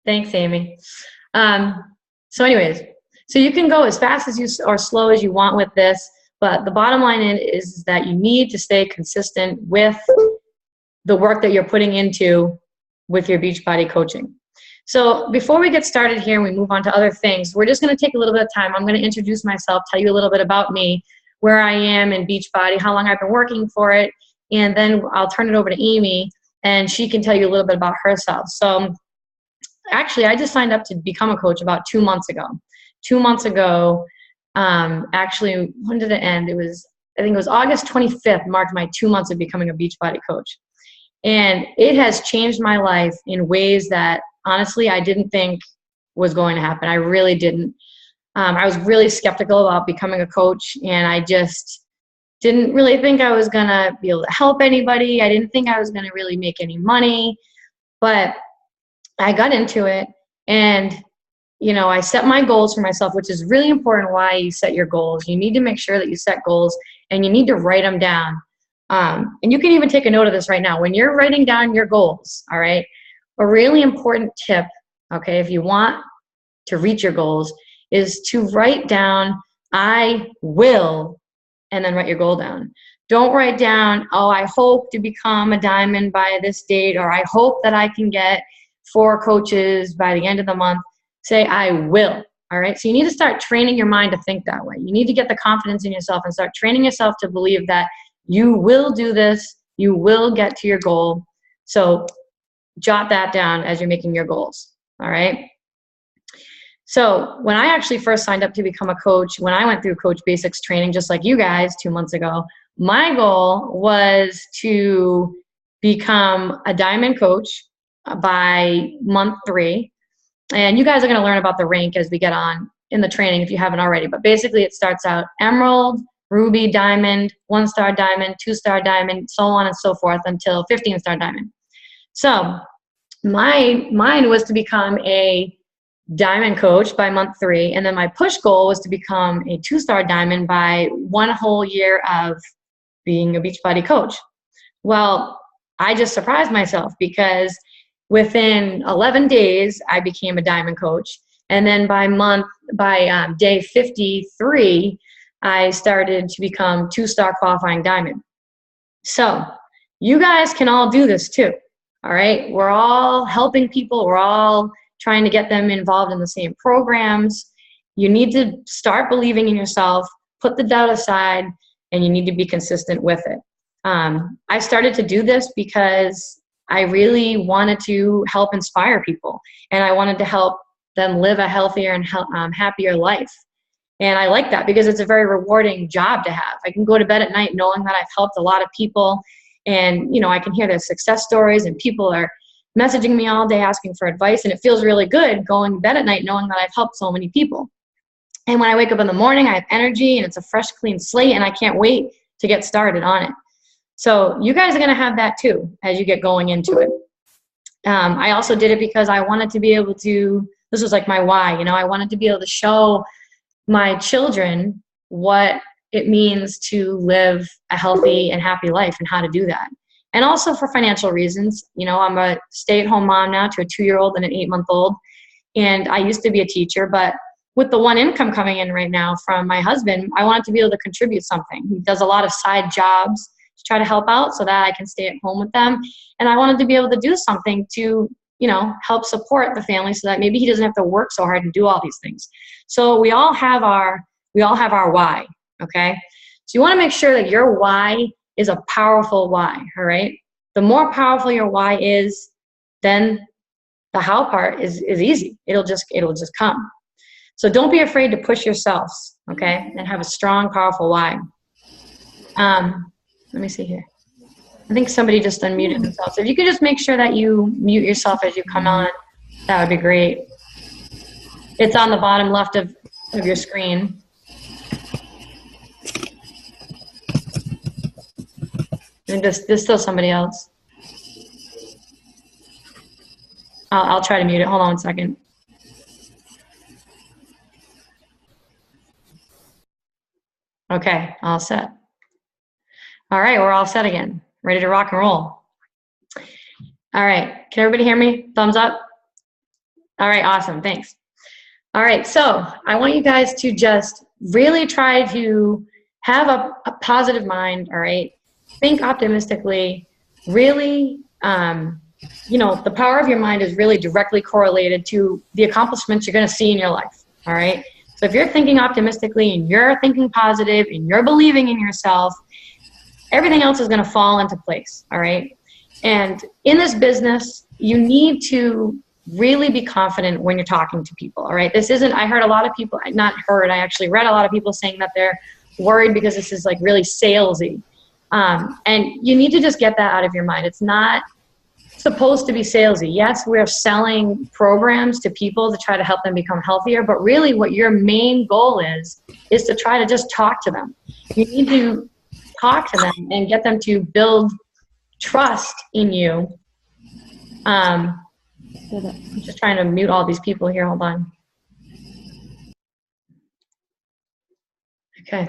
Thanks, Amy. So anyways, so you can go as fast as you or slow as you want with this, but the bottom line is that you need to stay consistent with the work that you're putting into with your Beachbody coaching. So before we get started here and we move on to other things, we're just going to take a little bit of time. I'm going to introduce myself, tell you a little bit about me, where I am in Beachbody, how long I've been working for it, and then I'll turn it over to Amy, and she can tell you a little bit about herself. So actually, I just signed up to become a coach about 2 months ago. 2 months ago, actually, when did it end? I think it was August 25th, marked my 2 months of becoming a Beachbody coach. And it has changed my life in ways that, honestly, I didn't think was going to happen. I really didn't. I was really skeptical about becoming a coach, and I just didn't really think I was going to be able to help anybody. I didn't think I was going to really make any money. But I got into it, and I set my goals for myself, which is really important. Why you set your goals. You need to make sure that you set goals, and you need to write them down. And you can even take a note of this right now. When you're writing down your goals, all right, a really important tip, okay, if you want to reach your goals, is to write down, I will, and then write your goal down. Don't write down, oh, I hope to become a diamond by this date, or I hope that I can get 4 coaches by the end of the month. Say, I will. All right. So you need to start training your mind to think that way. You need to get the confidence in yourself and start training yourself to believe that you will do this. You will get to your goal. So jot that down as you're making your goals. All right. So when I actually first signed up to become a coach, when I went through Coach Basics training, just like you guys 2 months ago, my goal was to become a diamond coach by month 3. And you guys are going to learn about the rank as we get on in the training if you haven't already. But basically it starts out emerald, ruby, diamond, 1-star diamond, 2-star diamond, so on and so forth until 15-star diamond. So mine was to become a diamond coach by month 3. And then my push goal was to become a 2-star diamond by 1 whole year of being a Beachbody coach. Well, I just surprised myself because within 11 days, I became a diamond coach. And then by day 53, I started to become 2-star qualifying diamond. So you guys can all do this too. All right. We're all helping people. We're all trying to get them involved in the same programs. You need to start believing in yourself, put the doubt aside, and you need to be consistent with it. I started to do this because I really wanted to help inspire people, and I wanted to help them live a healthier and happier life. And I like that because it's a very rewarding job to have. I can go to bed at night knowing that I've helped a lot of people, and I can hear their success stories, and people are messaging me all day asking for advice, and it feels really good going to bed at night knowing that I've helped so many people. And when I wake up in the morning, I have energy, and it's a fresh, clean slate, and I can't wait to get started on it. So you guys are going to have that too as you get going into it. I also did it because I wanted to be able to, this was like my why, I wanted to be able to show my children what it means to live a healthy and happy life and how to do that. And also for financial reasons. I'm a stay-at-home mom now to a 2-year-old and an 8-month-old. And I used to be a teacher, but with the one income coming in right now from my husband, I wanted to be able to contribute something. He does a lot of side jobs to try to help out so that I can stay at home with them. And I wanted to be able to do something to, help support the family so that maybe he doesn't have to work so hard and do all these things. So we all have our why, okay? So you want to make sure that your why is a powerful why, all right? The more powerful your why is, then the how part is easy. It'll just come. So don't be afraid to push yourselves, okay? And have a strong, powerful why. Let me see here. I think somebody just unmuted themselves. So if you could just make sure that you mute yourself as you come on, that would be great. It's on the bottom left of your screen. And there's still somebody else. I'll try to mute it. Hold on 1 second. Okay, all set. All right, we're all set again. Ready to rock and roll. All right, can everybody hear me? Thumbs up? All right, awesome. Thanks. All right, so I want you guys to just really try to have a positive mind, all right? Think optimistically. Really, the power of your mind is really directly correlated to the accomplishments you're going to see in your life, all right? So if you're thinking optimistically and you're thinking positive and you're believing in yourself, everything else is going to fall into place, all right? And in this business, you need to really be confident when you're talking to people, all right? This isn't, I heard a lot of people, not heard, I actually read a lot of people saying that they're worried because this is like really salesy. And you need to just get that out of your mind. It's not supposed to be salesy. Yes, we're selling programs to people to try to help them become healthier, but really what your main goal is to try to just talk to them. You need to talk to them and get them to build trust in you. I'm just trying to mute all these people here. Hold on. Okay.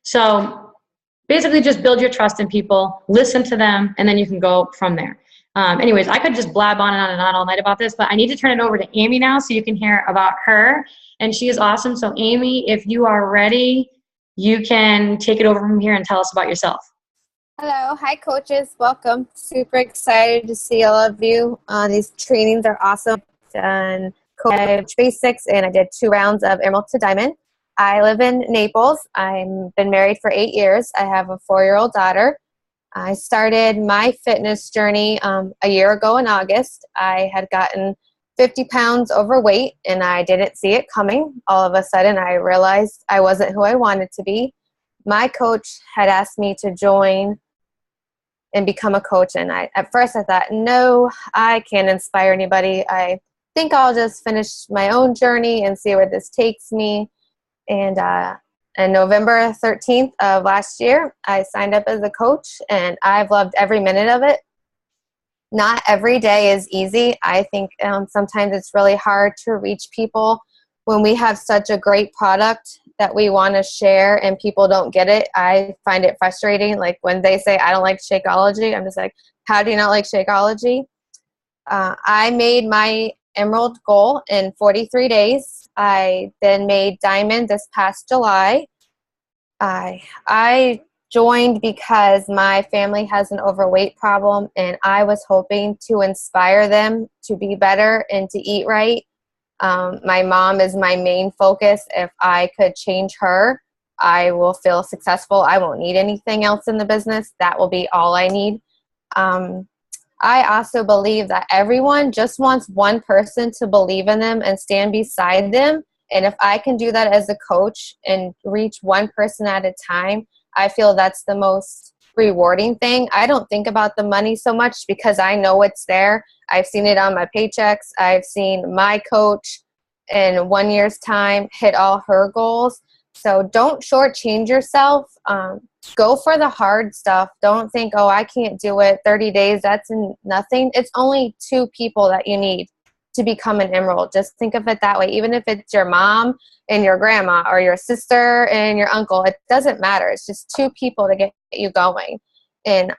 So basically just build your trust in people, listen to them, and then you can go from there. Anyways, I could just blab on and on and on all night about this, but I need to turn it over to Amy now so you can hear about her. And she is awesome. So Amy, if you are ready, you can take it over from here and tell us about yourself. Hello. Hi, coaches. Welcome. Super excited to see all of you. These trainings are awesome. I've done coach basics, and I did 2 rounds of Emerald to Diamond. I live in Naples. I've been married for 8 years. I have a 4-year-old daughter. I started my fitness journey a year ago in August. I had gotten 50 pounds overweight, and I didn't see it coming. All of a sudden, I realized I wasn't who I wanted to be. My coach had asked me to join and become a coach, and at first I thought, no, I can't inspire anybody. I think I'll just finish my own journey and see where this takes me. And on November 13th of last year, I signed up as a coach, and I've loved every minute of it. Not every day is easy. I think sometimes it's really hard to reach people when we have such a great product that we want to share and people don't get it. I find it frustrating. Like when they say, I don't like Shakeology, I'm just like, how do you not like Shakeology? I made my Emerald goal in 43 days. I then made Diamond this past July. I joined because my family has an overweight problem, and I was hoping to inspire them to be better and to eat right. My mom is my main focus. If I could change her, I will feel successful. I won't need anything else in the business. That will be all I need. I also believe that everyone just wants one person to believe in them and stand beside them. And if I can do that as a coach and reach one person at a time, I feel that's the most rewarding thing. I don't think about the money so much because I know it's there. I've seen it on my paychecks. I've seen my coach in 1 year's time hit all her goals. So don't shortchange yourself. Go for the hard stuff. Don't think, oh, I can't do it. 30 days, that's nothing. It's only 2 people that you need to become an Emerald. Just think of it that way. Even if it's your mom and your grandma or your sister and your uncle, it doesn't matter. It's just 2 people to get you going. And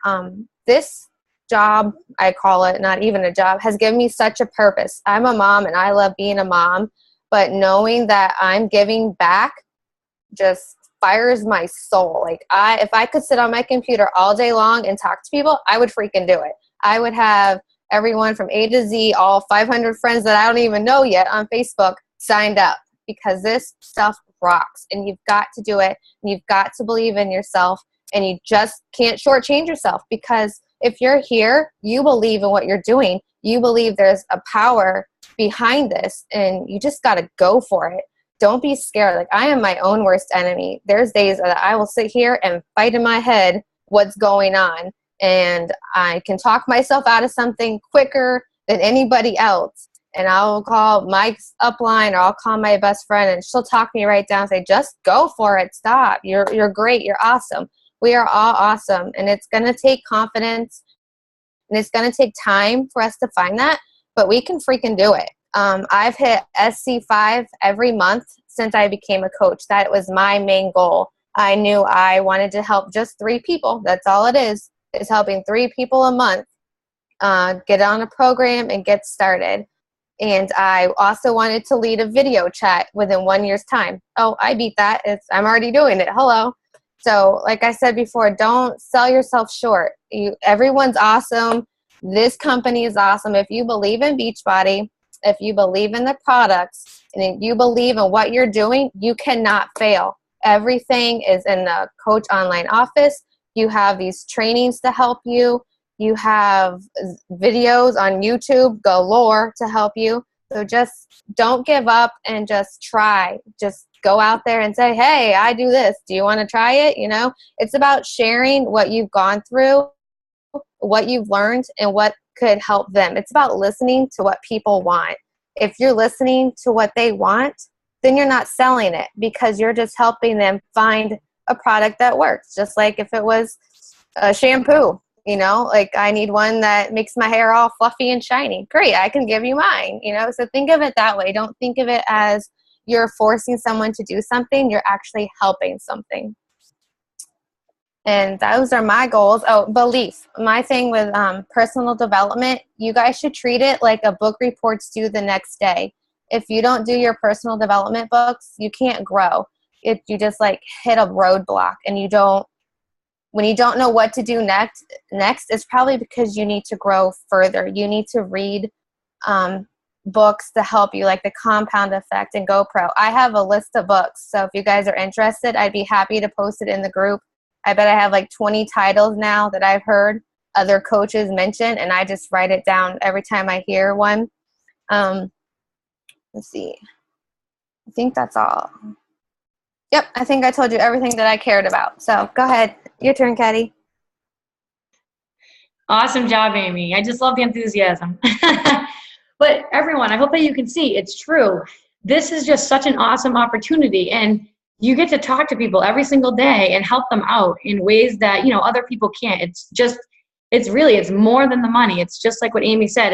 this job, I call it, not even a job, has given me such a purpose. I'm a mom and I love being a mom, but knowing that I'm giving back just fires my soul. Like if I could sit on my computer all day long and talk to people, I would freaking do it. I would have everyone from A to Z, all 500 friends that I don't even know yet on Facebook signed up, because this stuff rocks, and you've got to do it, and you've got to believe in yourself, and you just can't shortchange yourself, because if you're here, you believe in what you're doing. You believe there's a power behind this, and you just got to go for it. Don't be scared. Like, I am my own worst enemy. There's days that I will sit here and fight in my head what's going on, and I can talk myself out of something quicker than anybody else. And I'll call Mike's upline, or I'll call my best friend, and she'll talk me right down and say, just go for it. Stop. You're great. You're awesome. We are all awesome. And it's going to take confidence, and it's going to take time for us to find that, but we can freaking do it. I've hit SC5 every month since I became a coach. That was my main goal. I knew I wanted to help just 3 people. That's all it is helping 3 people a month get on a program and get started. And I also wanted to lead a video chat within 1 year's time. Oh, I beat that. I'm already doing it. Hello. So like I said before, don't sell yourself short. Everyone's awesome. This company is awesome. If you believe in Beachbody, if you believe in the products, and if you believe in what you're doing, you cannot fail. Everything is in the Coach Online office. You have these trainings to help you. You have videos on YouTube galore to help you. So just don't give up and just try. Just go out there and say, hey, I do this. Do you want to try it? You know, it's about sharing what you've gone through, what you've learned, and what could help them. It's about listening to what people want. If you're listening to what they want, then you're not selling it, because you're just helping them find a product that works. Just like if it was a shampoo, you know, like I need one that makes my hair all fluffy and shiny. Great, I can give you mine, you know. So think of it that way. Don't think of it as you're forcing someone to do something. You're actually helping something. And those are my goals. Oh, belief. My thing with personal development, you guys should treat it like a book report's due the next day. If you don't do your personal development books, you can't grow. You just like hit a roadblock, and when you don't know what to do next, it's probably because you need to grow further. You need to read books to help you, like The Compound Effect and GoPro. I have a list of books, so if you guys are interested, I'd be happy to post it in the group. I bet I have like 20 titles now that I've heard other coaches mention, and I just write it down every time I hear one. Let's see. I think that's all. Yep, I think I told you everything that I cared about. So go ahead. Your turn, Caddy. Awesome job, Amy. I just love the enthusiasm. But everyone, I hope that you can see it's true. This is just such an awesome opportunity, and you get to talk to people every single day and help them out in ways that, you know, other people can't. It's more than the money. It's just like what Amy said.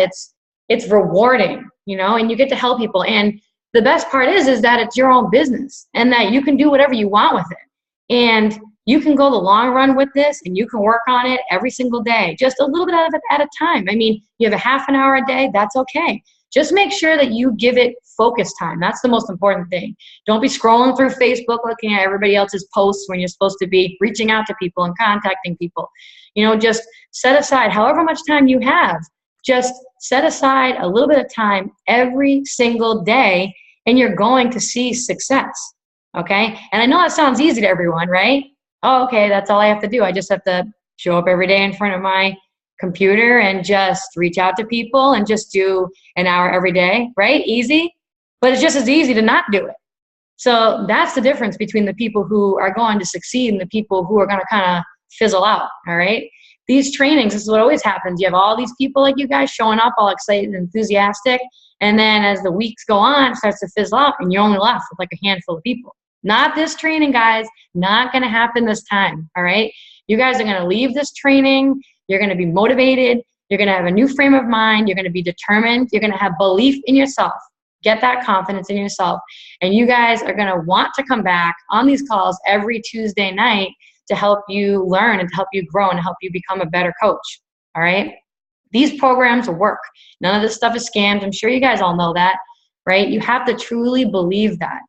It's rewarding, you know, and you get to help people. And the best part is that it's your own business, and that you can do whatever you want with it. And you can go the long run with this, and you can work on it every single day, just a little bit of it at a time. I mean, you have a half an hour a day, that's okay. Just make sure that you give it focus time. That's the most important thing. Don't be scrolling through Facebook looking at everybody else's posts when you're supposed to be reaching out to people and contacting people. You know, just set aside however much time you have. Just set aside a little bit of time every single day, and you're going to see success, okay? And I know that sounds easy to everyone, right? Oh, okay, that's all I have to do. I just have to show up every day in front of my computer and just reach out to people and just do an hour every day, right? Easy, but it's just as easy to not do it. So that's the difference between the people who are going to succeed and the people who are going to kind of fizzle out, all right? These trainings, this is what always happens. You have all these people like you guys showing up all excited and enthusiastic, and then as the weeks go on, it starts to fizzle out, and you're only left with like a handful of people. Not this training, guys. Not going to happen this time, all right? You guys are going to leave this training. You're going to be motivated. You're going to have a new frame of mind. You're going to be determined. You're going to have belief in yourself. Get that confidence in yourself. And you guys are going to want to come back on these calls every Tuesday night to help you learn and to help you grow and to help you become a better coach, all right? These programs work. None of this stuff is scams. I'm sure you guys all know that, right? You have to truly believe that.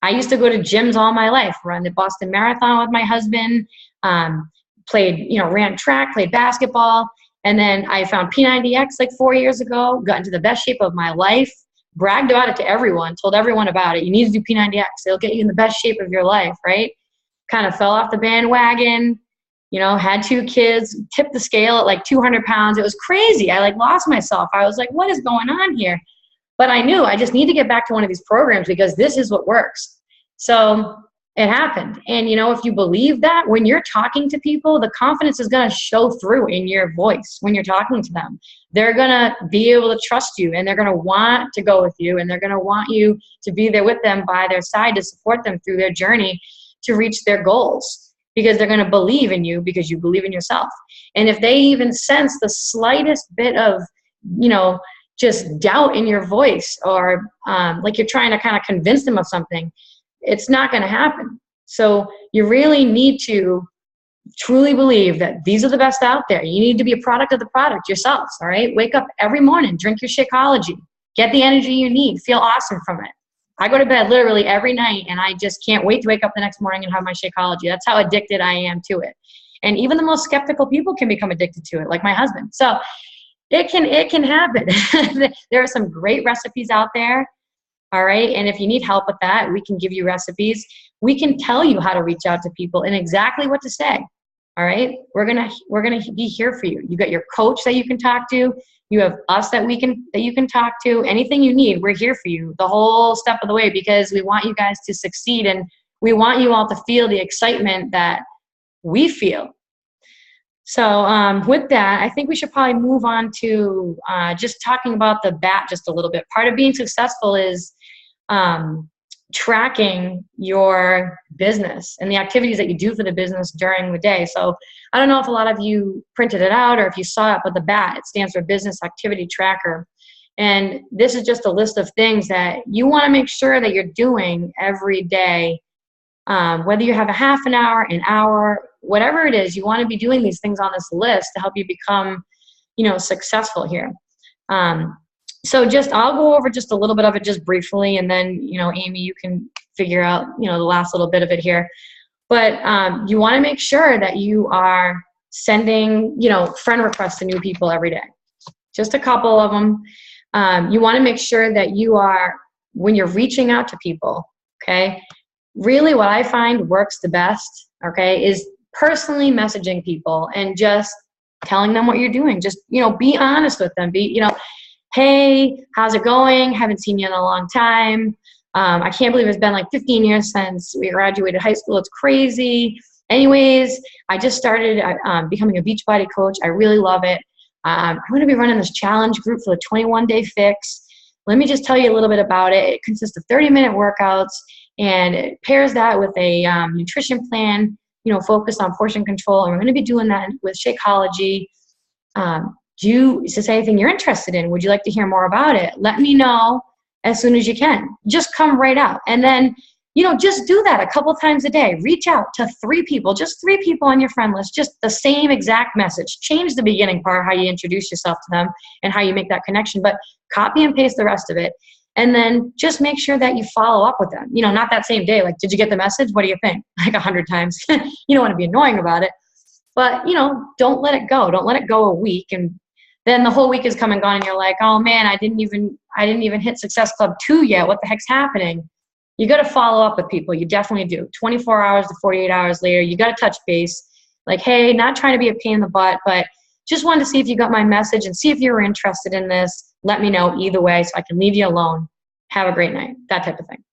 I used to go to gyms all my life, run the Boston Marathon with my husband, ran track, played basketball, and then I found P90X like 4 years ago, got into the best shape of my life, bragged about it to everyone, told everyone about it. You need to do P90X. It'll get you in the best shape of your life, right? Kind of fell off the bandwagon, you know, had 2 kids, tipped the scale at like 200 pounds. It was crazy. I like lost myself. I was like, what is going on here? But I knew I just need to get back to one of these programs because this is what works. So it happened. And, you know, if you believe that, when you're talking to people, the confidence is going to show through in your voice when you're talking to them. They're going to be able to trust you, and they're going to want to go with you, and they're going to want you to be there with them by their side to support them through their journey to reach their goals, because they're going to believe in you because you believe in yourself. And if they even sense the slightest bit of, you know, just doubt in your voice, or like you're trying to kind of convince them of something, it's not going to happen. So you really need to truly believe that these are the best out there. You need to be a product of the product yourselves, all right? Wake up every morning, drink your Shakeology, Get the energy you need. Feel awesome from it. I go to bed literally every night, and I just can't wait to wake up the next morning and have my Shakeology. That's how addicted I am to it. And even the most skeptical people can become addicted to it, like my husband. So it can happen. There are some great recipes out there. All right. And if you need help with that, we can give you recipes. We can tell you how to reach out to people and exactly what to say. All right. We're gonna be here for you. You got your coach that you can talk to. You have us that you can talk to. Anything you need, we're here for you the whole step of the way, because we want you guys to succeed, and we want you all to feel the excitement that we feel. So with that, I think we should probably move on to just talking about the BAT just a little bit. Part of being successful is tracking your business and the activities that you do for the business during the day. So I don't know if a lot of you printed it out or if you saw it, but the BAT, it stands for Business Activity Tracker. And this is just a list of things that you want to make sure that you're doing every day. Whether you have a half an hour, whatever it is, you want to be doing these things on this list to help you become, successful here. So I'll go over just a little bit of it just briefly, and then, Amy, you can figure out, the last little bit of it here. But you want to make sure that you are sending, friend requests to new people every day. Just a couple of them. You want to make sure that you are, when you're reaching out to people, okay, really what I find works the best, okay, is personally messaging people and just telling them what you're doing. Just, be honest with them. Hey, how's it going? Haven't seen you in a long time. I can't believe it's been like 15 years since we graduated high school. It's crazy. Anyways, I just started becoming a Beachbody coach. I really love it. I'm going to be running this challenge group for the 21-day fix. Let me just tell you a little bit about it. It consists of 30-minute workouts, and it pairs that with a nutrition plan, focused on portion control. And we're going to be doing that with Shakeology. Is this anything you're interested in? Would you like to hear more about it? Let me know as soon as you can. Just come right out. And then, just do that a couple times a day. Reach out to 3 people, just 3 people on your friend list, just the same exact message. Change the beginning part, how you introduce yourself to them and how you make that connection, but copy and paste the rest of it. And then just make sure that you follow up with them. Not that same day. Like, did you get the message? What do you think? Like 100 times. You don't want to be annoying about it. But, don't let it go. Don't let it go a week. And then the whole week is come and gone, and you're like, oh man, I didn't even hit Success Club 2 yet. What the heck's happening? You got to follow up with people. You definitely do. 24 hours to 48 hours later, you got to touch base. Like, hey, not trying to be a pain in the butt, but just wanted to see if you got my message and see if you were interested in this. Let me know either way so I can leave you alone. Have a great night. That type of thing.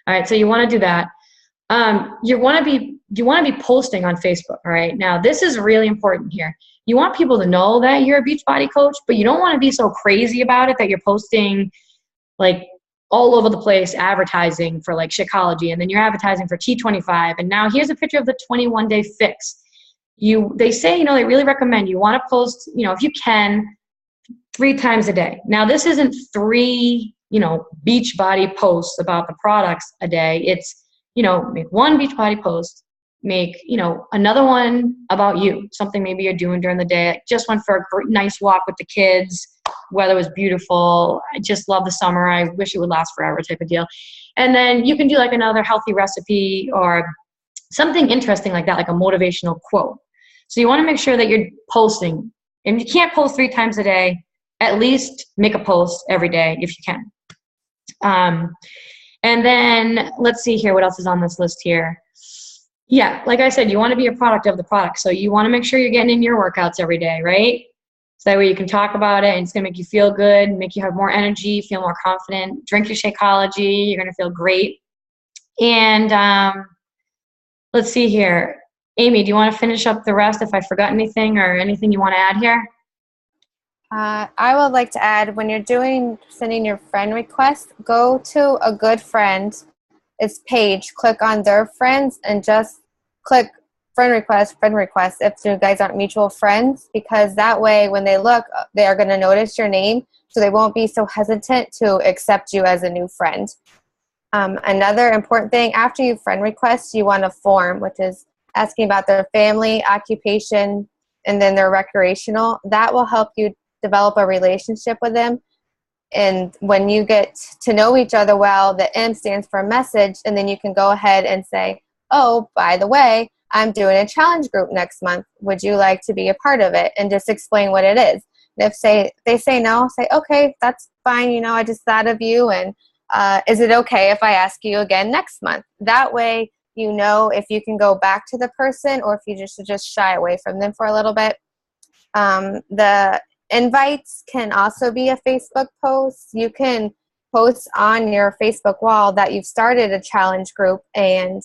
All right, so you want to do that. You want to be posting on Facebook. All right, now this is really important here. You want people to know that you're a Beachbody coach, but you don't want to be so crazy about it that you're posting like all over the place advertising for like Shakeology, and then you're advertising for T25. And now here's a picture of the 21-day fix. They say, they really recommend you want to post, if you can, 3 times a day. Now this isn't 3, Beachbody posts about the products a day. It's, make 1 Beachbody post, make, another one about you, something maybe you're doing during the day. I just went for a nice walk with the kids. Weather was beautiful. I just love the summer. I wish it would last forever type of deal. And then you can do like another healthy recipe or something interesting like that, like a motivational quote. So you want to make sure that you're posting. And you can't post 3 times a day. At least make a post every day if you can. And then let's see here. What else is on this list here? Yeah, like I said, you want to be a product of the product. So you want to make sure you're getting in your workouts every day, right? So that way you can talk about it and it's going to make you feel good, make you have more energy, feel more confident. Drink your Shakeology. You're going to feel great. And let's see here. Amy, do you want to finish up the rest if I forgot anything or anything you want to add here? I would like to add, when you're sending your friend request, go to a good friend. Its page, click on their friends, and just click friend request if you guys aren't mutual friends, because that way when they look, they are going to notice your name, so they won't be so hesitant to accept you as a new friend. Another important thing, after you friend request, you want a form, which is asking about their family, occupation, and then their recreational. That will help you develop a relationship with them. And when you get to know each other well, the M stands for message, and then you can go ahead and say, oh, by the way, I'm doing a challenge group next month. Would you like to be a part of it? And just explain what it is. And if they say no, say, okay, that's fine. You know, I just thought of you. And is it okay if I ask you again next month? That way, you know if you can go back to the person or if you just shy away from them for a little bit. The invites can also be a Facebook post. You can post on your Facebook wall that you've started a challenge group and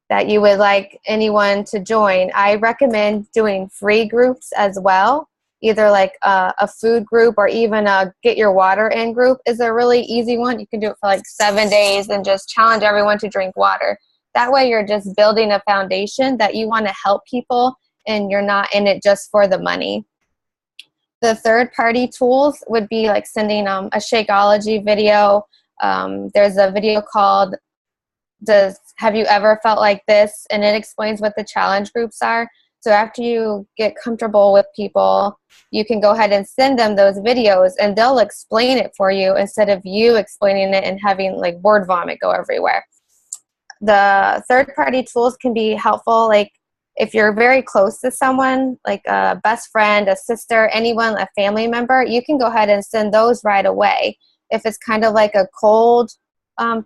that you would like anyone to join. I recommend doing free groups as well. Either like a food group or even a get your water in group is a really easy one. You can do it for like 7 days and just challenge everyone to drink water. That way you're just building a foundation that you want to help people and you're not in it just for the money. The third-party tools would be like sending a Shakeology video. There's a video called Have You Ever Felt Like This? And it explains what the challenge groups are. So after you get comfortable with people, you can go ahead and send them those videos and they'll explain it for you instead of you explaining it and having like word vomit go everywhere. The third-party tools can be helpful, like if you're very close to someone, like a best friend, a sister, anyone, a family member, you can go ahead and send those right away. If it's kind of like a cold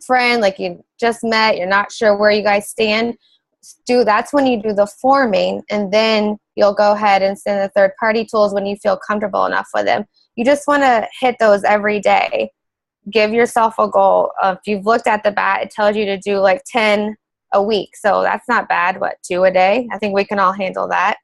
friend, like you just met, you're not sure where you guys stand, that's when you do the forming, and then you'll go ahead and send the third-party tools when you feel comfortable enough with them. You just want to hit those every day. Give yourself a goal. If you've looked at the bat, it tells you to do like 10 a week. So that's not bad. 2 a day? I think we can all handle that.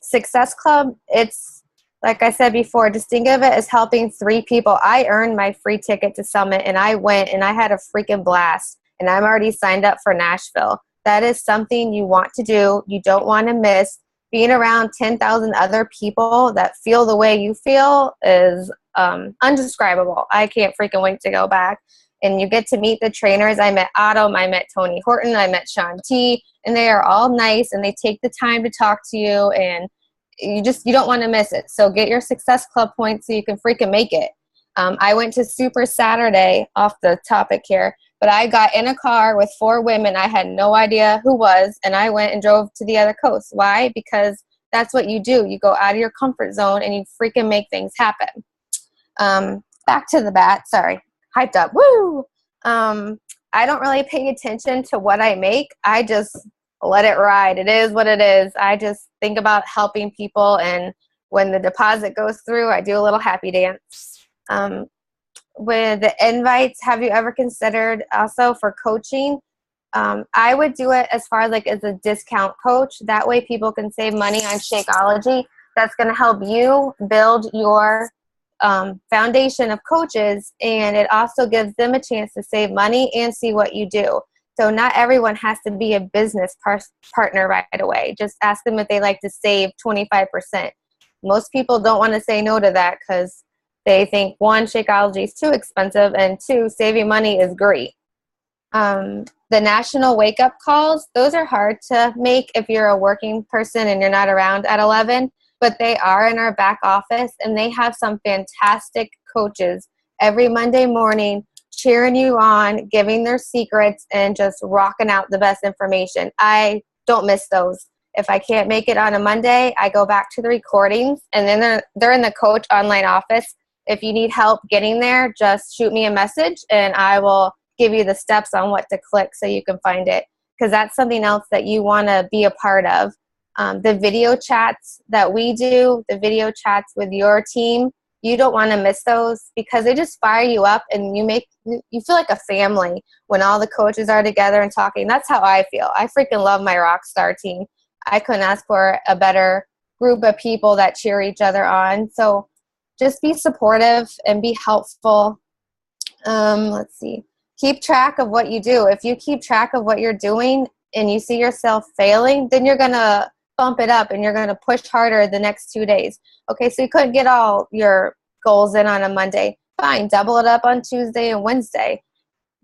Success Club, it's like I said before, just think of it as helping 3 people. I earned my free ticket to Summit and I went and I had a freaking blast. And I'm already signed up for Nashville. That is something you want to do. You don't want to miss. Being around 10,000 other people that feel the way you feel is undescribable. I can't freaking wait to go back. And you get to meet the trainers. I met Otto, I met Tony Horton, I met Sean T, and they are all nice and they take the time to talk to you, and you don't want to miss it. So get your Success Club points so you can freaking make it. I went to Super Saturday, off the topic here, but I got in a car with 4 women I had no idea who was, and I went and drove to the other coast. Why? Because that's what you do. You go out of your comfort zone and you freaking make things happen. Back to the bat. Sorry. Hyped up. Woo! I don't really pay attention to what I make. I just let it ride. It is what it is. I just think about helping people, and when the deposit goes through, I do a little happy dance. With the invites, have you ever considered also for coaching? I would do it as far as a discount coach. That way people can save money on Shakeology. That's going to help you build your foundation of coaches, and it also gives them a chance to save money and see what you do. So not everyone has to be a business partner right away. Just ask them if they like to save 25%. Most people don't want to say no to that because they think, 1, Shakeology is too expensive, and 2, saving money is great. The national wake-up calls, those are hard to make if you're a working person and you're not around at 11, but they are in our back office, and they have some fantastic coaches every Monday morning cheering you on, giving their secrets, and just rocking out the best information. I don't miss those. If I can't make it on a Monday, I go back to the recordings, and then they're in the coach online office. If you need help getting there, just shoot me a message, and I will give you the steps on what to click so you can find it, because that's something else that you want to be a part of. The video chats that we do, the video chats with your team, you don't want to miss those because they just fire you up, and you feel like a family when all the coaches are together and talking. That's how I feel. I freaking love my Rockstar team. I couldn't ask for a better group of people that cheer each other on. So just be supportive and be helpful. Let's see. Keep track of what you do. If you keep track of what you're doing and you see yourself failing, then you're going to bump it up and you're going to push harder the next 2 days. Okay, so you couldn't get all your goals in on a Monday. Fine, double it up on Tuesday and Wednesday.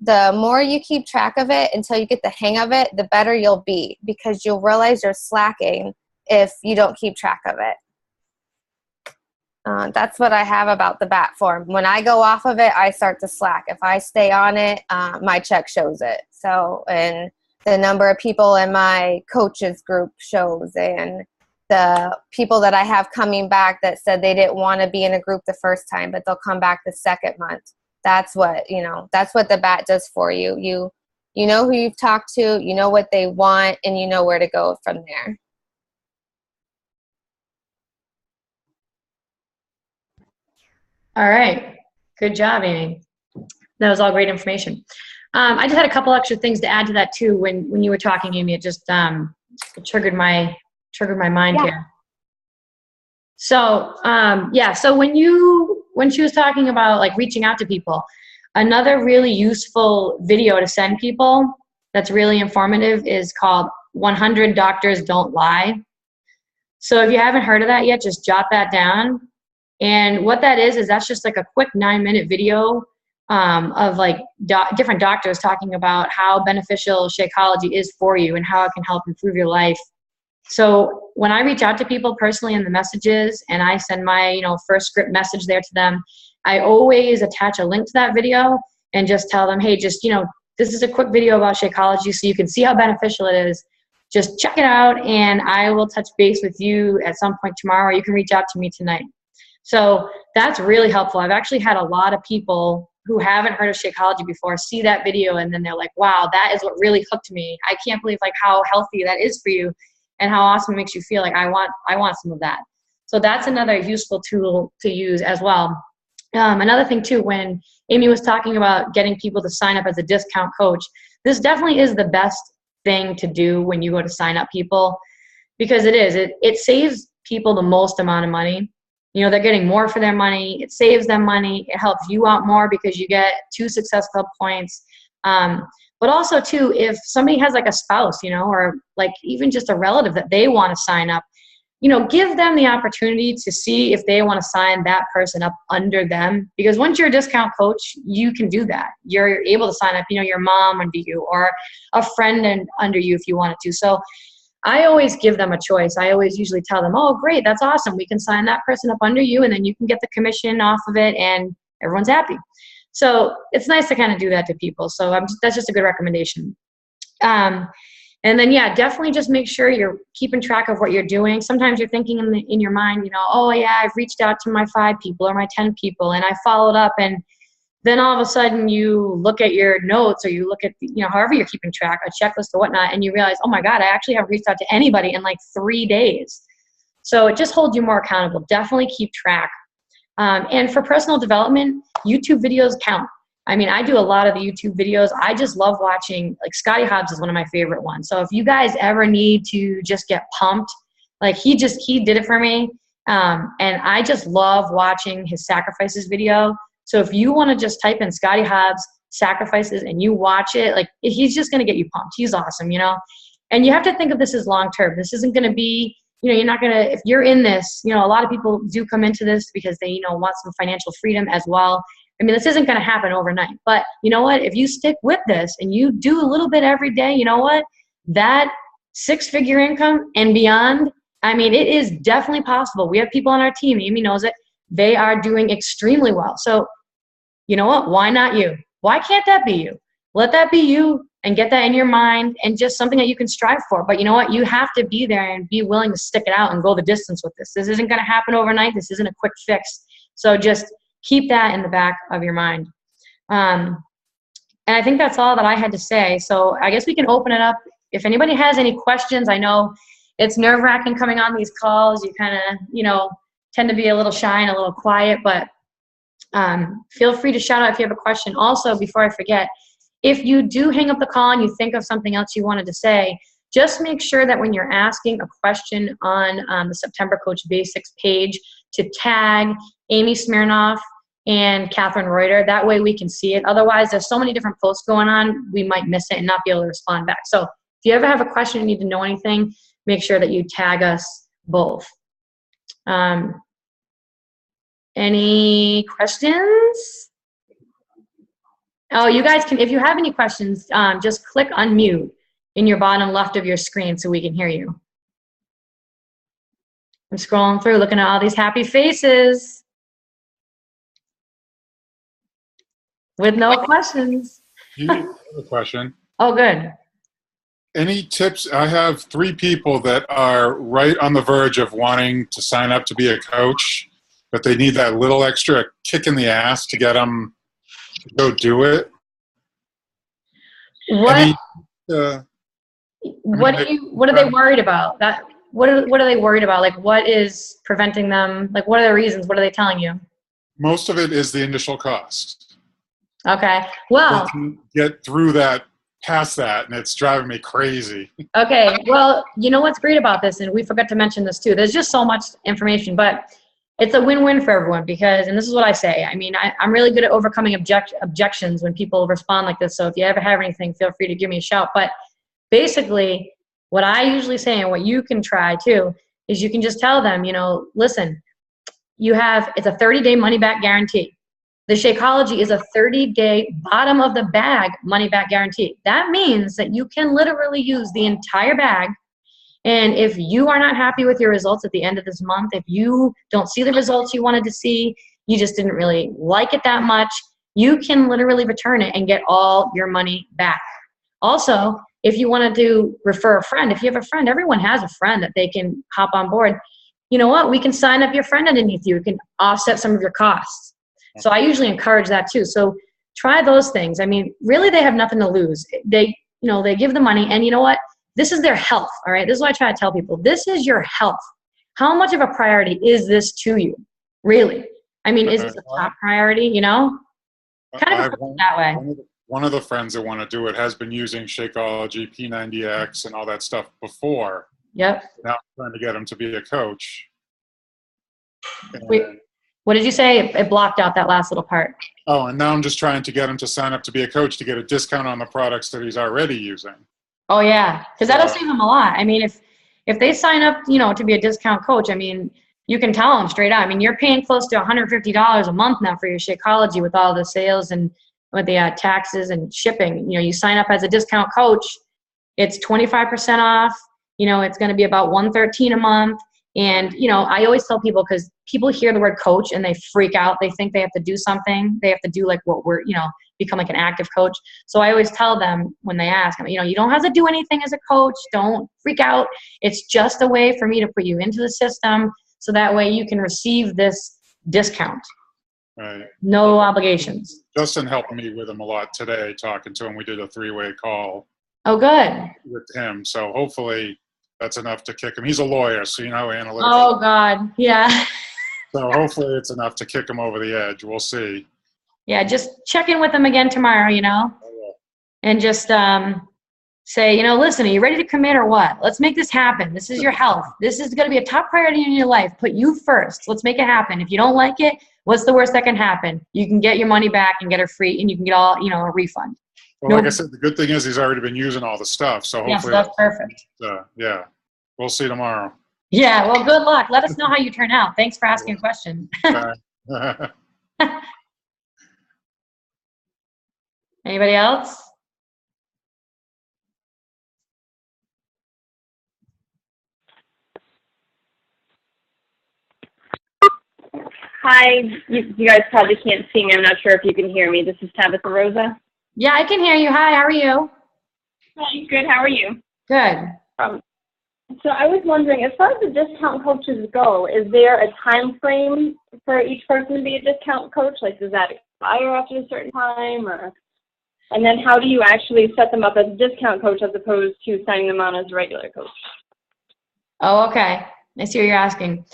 The more you keep track of it until you get the hang of it, the better you'll be, because you'll realize you're slacking if you don't keep track of it. That's what I have about the bat form. When I go off of it, I start to slack. If I stay on it, my check shows it. So, and the number of people in my coaches group shows, and the people that I have coming back that said they didn't want to be in a group the first time, but they'll come back the second month. That's what, that's what the bat does for you. You know who you've talked to, you know what they want, and you know where to go from there. All right. Good job, Amy. That was all great information. I just had a couple extra things to add to that too. When you were talking, Amy, it just it triggered my mind here. So yeah. So when she was talking about like reaching out to people, another really useful video to send people that's really informative is called 100 Doctors Don't Lie. So if you haven't heard of that yet, just jot that down. And what that is that's just like a quick 9-minute video of like different doctors talking about how beneficial Shakeology is for you and how it can help improve your life. So when I reach out to people personally in the messages and I send my, first script message there to them, I always attach a link to that video and just tell them, hey, just, this is a quick video about Shakeology so you can see how beneficial it is. Just check it out and I will touch base with you at some point tomorrow, or you can reach out to me tonight. So that's really helpful. I've actually had a lot of people who haven't heard of Shakeology before see that video and then they're like, wow, that is what really hooked me. I can't believe like how healthy that is for you and how awesome it makes you feel. Like I want some of that. So that's another useful tool to use as well. Another thing too, when Amy was talking about getting people to sign up as a discount coach, this definitely is the best thing to do when you go to sign up people, because it saves people the most amount of money. They're getting more for their money. It saves them money. It helps you out more because you get 2 Success Club points. But also too, if somebody has like a spouse, or like even just a relative that they want to sign up, give them the opportunity to see if they want to sign that person up under them. Because once you're a discount coach, you can do that. You're able to sign up, your mom under you or a friend under you if you wanted to. So I always give them a choice. I always usually tell them, oh, great, that's awesome. We can sign that person up under you and then you can get the commission off of it and everyone's happy. So it's nice to kind of do that to people. So that's just a good recommendation. And then, yeah, definitely just make sure you're keeping track of what you're doing. Sometimes you're thinking in your mind, oh, yeah, I've reached out to my 5 people or my 10 people and I followed up. And then all of a sudden you look at your notes or you look at, however you're keeping track, a checklist or whatnot, and you realize, oh my God, I actually haven't reached out to anybody in like 3 days. So it just holds you more accountable. Definitely keep track. And for personal development, YouTube videos count. I mean, I do a lot of the YouTube videos. I just love watching, like Scotty Hobbs is one of my favorite ones. So if you guys ever need to just get pumped, like he did it for me. And I just love watching his sacrifices video. So if you want to just type in Scotty Hobbs sacrifices and you watch it, like he's just going to get you pumped. He's awesome, and you have to think of this as long-term. This isn't going to be, you're not going to, if you're in this, a lot of people do come into this because they, want some financial freedom as well. I mean, this isn't going to happen overnight, but you know what? If you stick with this and you do a little bit every day, you know what? That 6-figure income and beyond, I mean, it is definitely possible. We have people on our team, Amy knows it. They are doing extremely well. So you know what? Why not you? Why can't that be you? Let that be you and get that in your mind and just something that you can strive for. But you know what? You have to be there and be willing to stick it out and go the distance with this. This isn't going to happen overnight. This isn't a quick fix. So just keep that in the back of your mind. And I think that's all that I had to say. So I guess we can open it up. If anybody has any questions, I know it's nerve-wracking coming on these calls. You kind of, tend to be a little shy and a little quiet, but feel free to shout out if you have a question. Also, before I forget, if you do hang up the call and you think of something else you wanted to say, just make sure that when you're asking a question on the September Coach Basics page to tag Amy Smirnoff and Catherine Reuter. That way we can see it. Otherwise, there's so many different posts going on, we might miss it and not be able to respond back. So if you ever have a question and need to know anything, make sure that you tag us both. Any questions? Oh, you guys can, if you have any questions, just click unmute in your bottom left of your screen so we can hear you. I'm scrolling through, looking at all these happy faces with no questions. You have a question. Oh, good. Any tips? I have 3 people that are right on the verge of wanting to sign up to be a coach, but they need that little extra kick in the ass to get them to go do it. What Any, what are they worried about? What are they worried about? Like, what is preventing them? Like, what are the reasons? What are they telling you? most of it is the initial cost. Okay. Well, They can get through that, past that, and it's driving me crazy. okay. Well, you know what's great about this, and we forgot to mention this too. There's just so much information, but it's a win-win for everyone because, and this is what I say. I mean, I'm really good at overcoming objections when people respond like this. So if you ever have anything, feel free to give me a shout. But basically, what I usually say and what you can try too is you can just tell them, you know, listen, it's a 30-day money-back guarantee. The Shakeology is a 30-day bottom of the bag money back guarantee. That means that you can literally use the entire bag. And if you are not happy with your results at the end of this month, if you don't see the results you wanted to see, you just didn't really like it that much, you can literally return it and get all your money back. Also, if you want to refer a friend, if you have a friend, everyone has a friend that they can hop on board. You know what? We can sign up your friend underneath you. We can offset some of your costs. So I usually encourage that too. So try those things. I mean, really, they have nothing to lose. They give the money, and you know what? This is their health. All right. This is what I try to tell people. This is your health. How much of a priority is this to you? Really? I mean, is this a top priority? You know, kind of that way. One of the friends that want to do it has been using Shakeology, P90X, and all that stuff before. Yep. Now I'm trying to get him to be a coach. Wait, what did you say? It blocked out that last little part. Oh, and now I'm just trying to get him to sign up to be a coach to get a discount on the products that he's already using. Oh yeah, because that'll save them a lot. I mean, if they sign up, you know, to be a discount coach, I mean, you can tell them straight out. I mean, you're paying close to $150 a month now for your Shakeology with all the sales and with the taxes and shipping. You know, you sign up as a discount coach, it's 25% off. You know, it's going to be about $113 a month. And, you know, I always tell people, because people hear the word coach and they freak out. They think they have to do something. They have to do like what we're, you know, become like an active coach. So I always tell them when they ask, you know, you don't have to do anything as a coach. Don't freak out. It's just a way for me to put you into the system so that way you can receive this discount. Right. No obligations. Justin helped me with him a lot today, talking to him. We did a 3-way call. Oh, good. With him. So hopefully that's enough to kick him. He's a lawyer, so you know analytical. Oh, God. Yeah. So hopefully it's enough to kick him over the edge. We'll see. Yeah, just check in with him again tomorrow, you know, and just say, you know, listen, are you ready to commit or what? Let's make this happen. This is your health. This is going to be a top priority in your life. Put you first. Let's make it happen. If you don't like it, what's the worst that can happen? You can get your money back and get it free, and you can get all, you know, a refund. Well, like I said, the good thing is he's already been using all the stuff. So hopefully that's perfect. Yeah. We'll see tomorrow. Yeah. Well, good luck. Let us know how you turn out. Thanks for asking a question. Anybody else? Hi, you guys probably can't see me. I'm not sure if you can hear me. This is Tabitha Rosa. Yeah, I can hear you. Hi, how are you? Hi, good. How are you? Good. So I was wondering, as far as the discount coaches go, is there a time frame for each person to be a discount coach? Like, does that expire after a certain time? And then how do you actually set them up as a discount coach as opposed to signing them on as a regular coach? Oh, okay. I see what you're asking.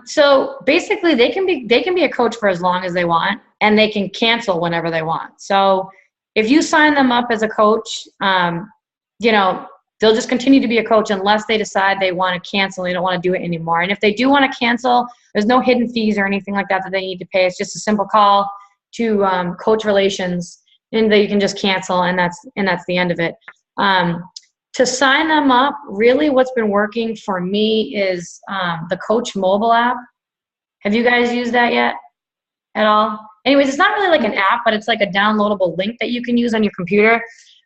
So basically they can be a coach for as long as they want, and they can cancel whenever they want. So if you sign them up as a coach, you know, they'll just continue to be a coach unless they decide they want to cancel. They don't want to do it anymore. And if they do want to cancel, there's no hidden fees or anything like that they need to pay. It's just a simple call to coach relations, and that you can just cancel, and that's the end of it. To sign them up, really what's been working for me is the Coach mobile app. Have you guys used that yet at all? Anyways, it's not really like an app, but it's like a downloadable link that you can use on your computer.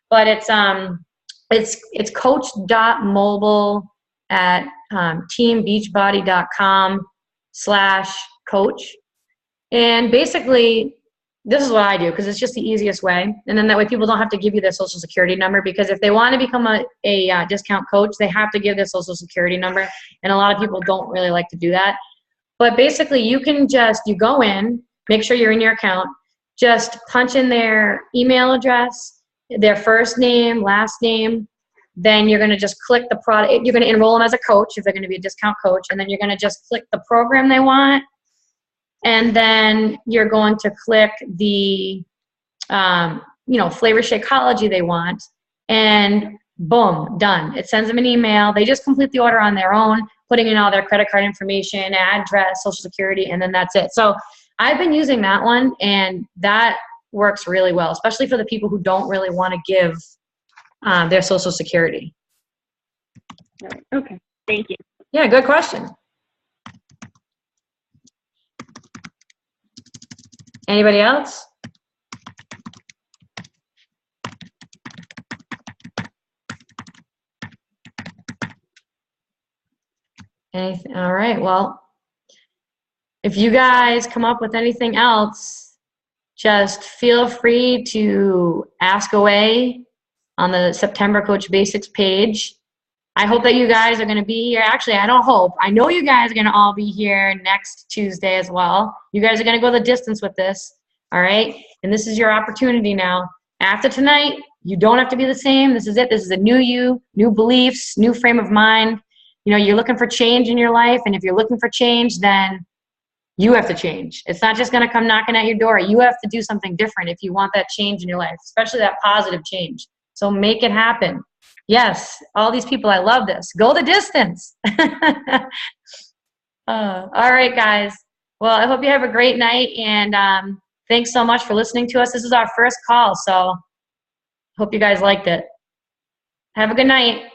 But it's coach.mobile at teambeachbody.com/coach. And basically, this is what I do because it's just the easiest way. And then that way people don't have to give you their social security number, because if they want to become a discount coach, they have to give their social security number. And a lot of people don't really like to do that. But basically you go in, make sure you're in your account, just punch in their email address, their first name, last name. Then you're going to just click the product. You're going to enroll them as a coach if they're going to be a discount coach. And then you're going to just click the program they want. And then you're going to click the, flavor Shakeology they want, and boom, done. It sends them an email. They just complete the order on their own, putting in all their credit card information, address, social security, and then that's it. So I've been using that one, and that works really well, especially for the people who don't really want to give their social security. Okay, thank you. Yeah, good question. Anybody else? Anything? All right, well, if you guys come up with anything else, just feel free to ask away on the September Coach Basics page. I hope that you guys are going to be here. Actually, I don't hope. I know you guys are going to all be here next Tuesday as well. You guys are going to go the distance with this, all right? And this is your opportunity now. After tonight, you don't have to be the same. This is it. This is a new you, new beliefs, new frame of mind. You know, you're looking for change in your life, and if you're looking for change, then you have to change. It's not just going to come knocking at your door. You have to do something different if you want that change in your life, especially that positive change. So make it happen. Yes, all these people, I love this. Go the distance. All right, guys. Well, I hope you have a great night, and thanks so much for listening to us. This is our first call, so hope you guys liked it. Have a good night.